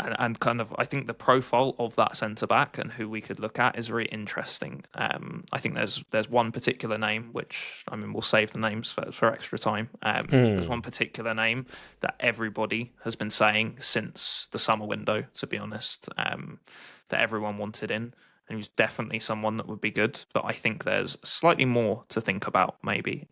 And kind of, I think the profile of that centre-back and who we could look at is very interesting. I think there's one particular name, which, I mean, we'll save the names for extra time. There's one particular name that everybody has been saying since the summer window, to be honest, that everyone wanted in. And he's definitely someone that would be good. But I think there's slightly more to think about, maybe,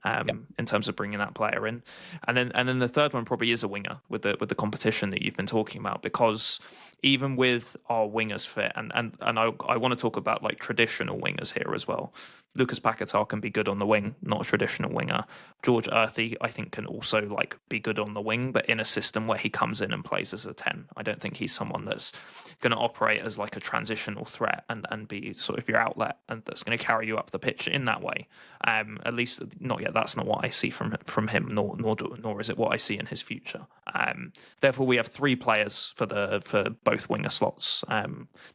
in terms of bringing that player in. And then the third one probably is a winger with the competition that you've been talking about, because even with our wingers fit, and I want to talk about like traditional wingers here as well. Lucas Paquetá can be good on the wing, not a traditional winger. George Earthy, I think, can also like be good on the wing, but in a system where he comes in and plays as a 10. I don't think he's someone that's going to operate as like a transitional threat and be sort of your outlet, and that's going to carry you up the pitch in that way. At least not yet. That's not what I see from him, nor is it what I see in his future. Therefore, we have three players for both winger slots,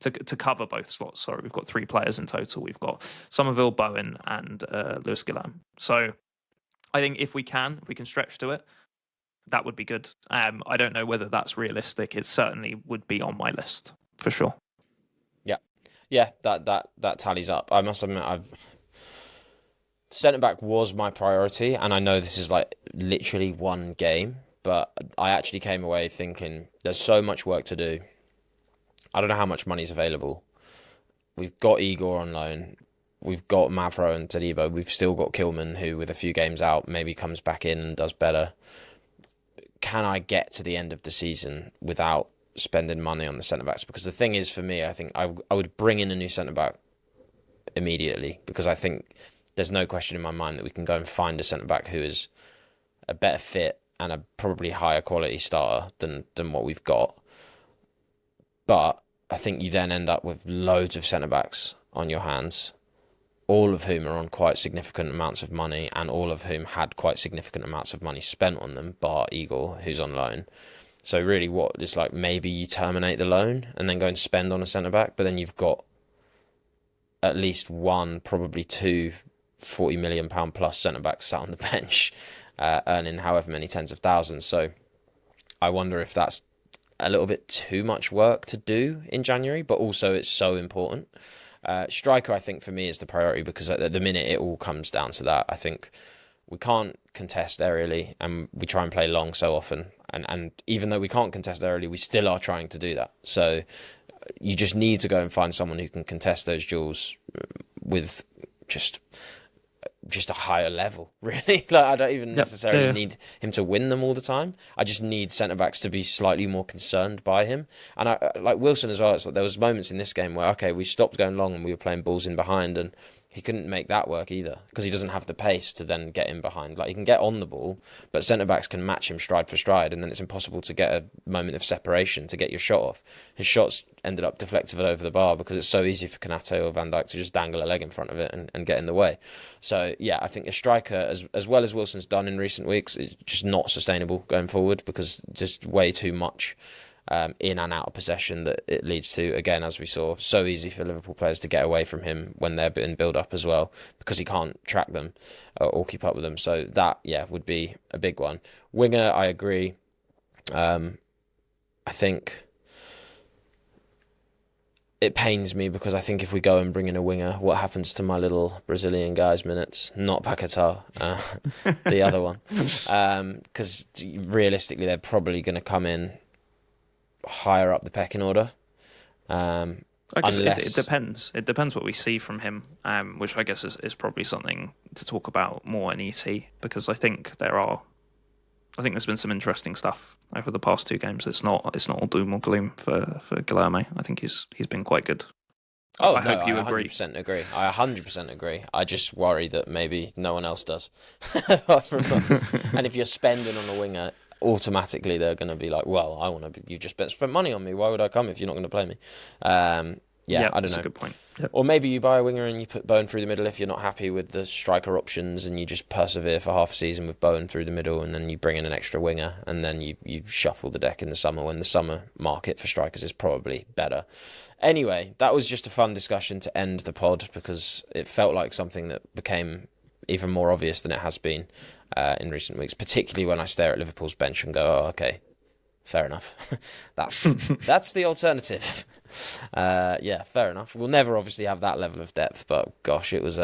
to cover both slots. Sorry, we've got three players in total. We've got Somerville, Bowen, and Lewis Guilherme. So I think if we can stretch to it, that would be good. I don't know whether that's realistic. It certainly would be on my list for sure. Yeah, that tallies up. I must admit, centre back was my priority, and I know this is like literally one game, but I actually came away thinking there's so much work to do. I don't know how much money's available. We've got Igor on loan. We've got Mavro and Todibo. We've still got Kilman, who with a few games out maybe comes back in and does better. can I get to the end of the season without spending money on the centre-backs? Because the thing is, for me, I think I would bring in a new centre-back immediately, because I think there's no question in my mind that we can go and find a centre-back who is a better fit and a probably higher quality starter than what we've got. But I think you then end up with loads of centre-backs on your hands, all of whom are on quite significant amounts of money, and all of whom had quite significant amounts of money spent on them, bar Eagle, who's on loan. So really what is like, maybe you terminate the loan and then go and spend on a centre-back, but then you've got at least one, probably two £40 million plus centre-backs sat on the bench, earning however many tens of thousands. So I wonder if that's a little bit too much work to do in January, but also it's so important. Striker, I think, for me is the priority, because at the minute it all comes down to that. I think we can't contest aerially, and we try and play long so often. And even though we can't contest aerially, we still are trying to do that. So you just need to go and find someone who can contest those duels with just a higher level, really. Like, I don't even necessarily need him to win them all the time. I just need centre-backs to be slightly more concerned by him. And I like Wilson as well. It's like there was moments in this game where, okay, we stopped going long and we were playing balls in behind, and he couldn't make that work either, because he doesn't have the pace to then get in behind. Like, he can get on the ball, but centre-backs can match him stride for stride, and then it's impossible to get a moment of separation to get your shot off. His shots ended up deflected over the bar because it's so easy for Konaté or Van Dijk to just dangle a leg in front of it and get in the way. So, yeah, I think a striker, as well as Wilson's done in recent weeks, is just not sustainable going forward, because just way too much in and out of possession that it leads to. Again, as we saw, so easy for Liverpool players to get away from him when they're in build-up as well, because he can't track them or keep up with them. So that, would be a big one. Winger, I agree. I think it pains me, because I think if we go and bring in a winger, what happens to my little Brazilian guy's minutes? Not Paquetá, the other one. Because realistically, they're probably going to come in higher up the pecking order. I guess it depends. It depends what we see from him, which I guess is probably something to talk about more in ET, because I think there's been some interesting stuff over the past two games. It's not all doom or gloom for Guilherme. I think he's been quite good. I hope you agree. 100% agree. I 100% agree. I just worry that maybe no one else does. And if you're spending on a winger, automatically they're going to be like, well, you just spent money on me. Why would I come if you're not going to play me? I don't know. That's a good point. Yep. Or maybe you buy a winger and you put Bowen through the middle if you're not happy with the striker options, and you just persevere for half a season with Bowen through the middle, and then you bring in an extra winger, and then you shuffle the deck in the summer, when the summer market for strikers is probably better. Anyway, that was just a fun discussion to end the pod, because it felt like something that became even more obvious than it has been in recent weeks, particularly when I stare at Liverpool's bench and go, oh, okay, fair enough. That's the alternative. Fair enough. We'll never obviously have that level of depth, but gosh, it was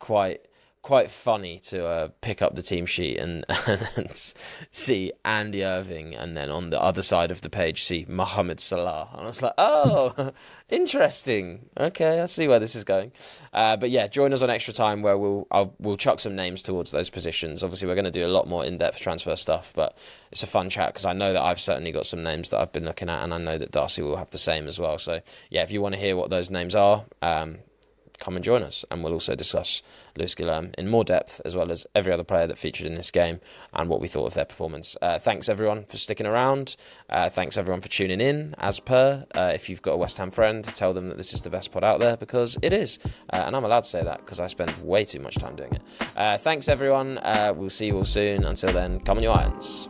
quite funny to pick up the team sheet and see Andy Irving, and then on the other side of the page see Mohamed Salah, and I was like, oh, interesting. Okay, I see where this is going. But yeah, join us on Extra Time, where we'll chuck some names towards those positions. Obviously, we're going to do a lot more in-depth transfer stuff, but it's a fun chat, because I know that I've certainly got some names that I've been looking at, and I know that Darcy will have the same as well. So yeah, if you want to hear what those names are, come and join us, and we'll also discuss Luis Guilherme in more depth, as well as every other player that featured in this game and what we thought of their performance. Thanks everyone for sticking around. Thanks everyone for tuning in. As per, if you've got a West Ham friend, tell them that this is the best pod out there, because it is. And I'm allowed to say that because I spend way too much time doing it. Thanks everyone. We'll see you all soon. Until then, come on, you Irons.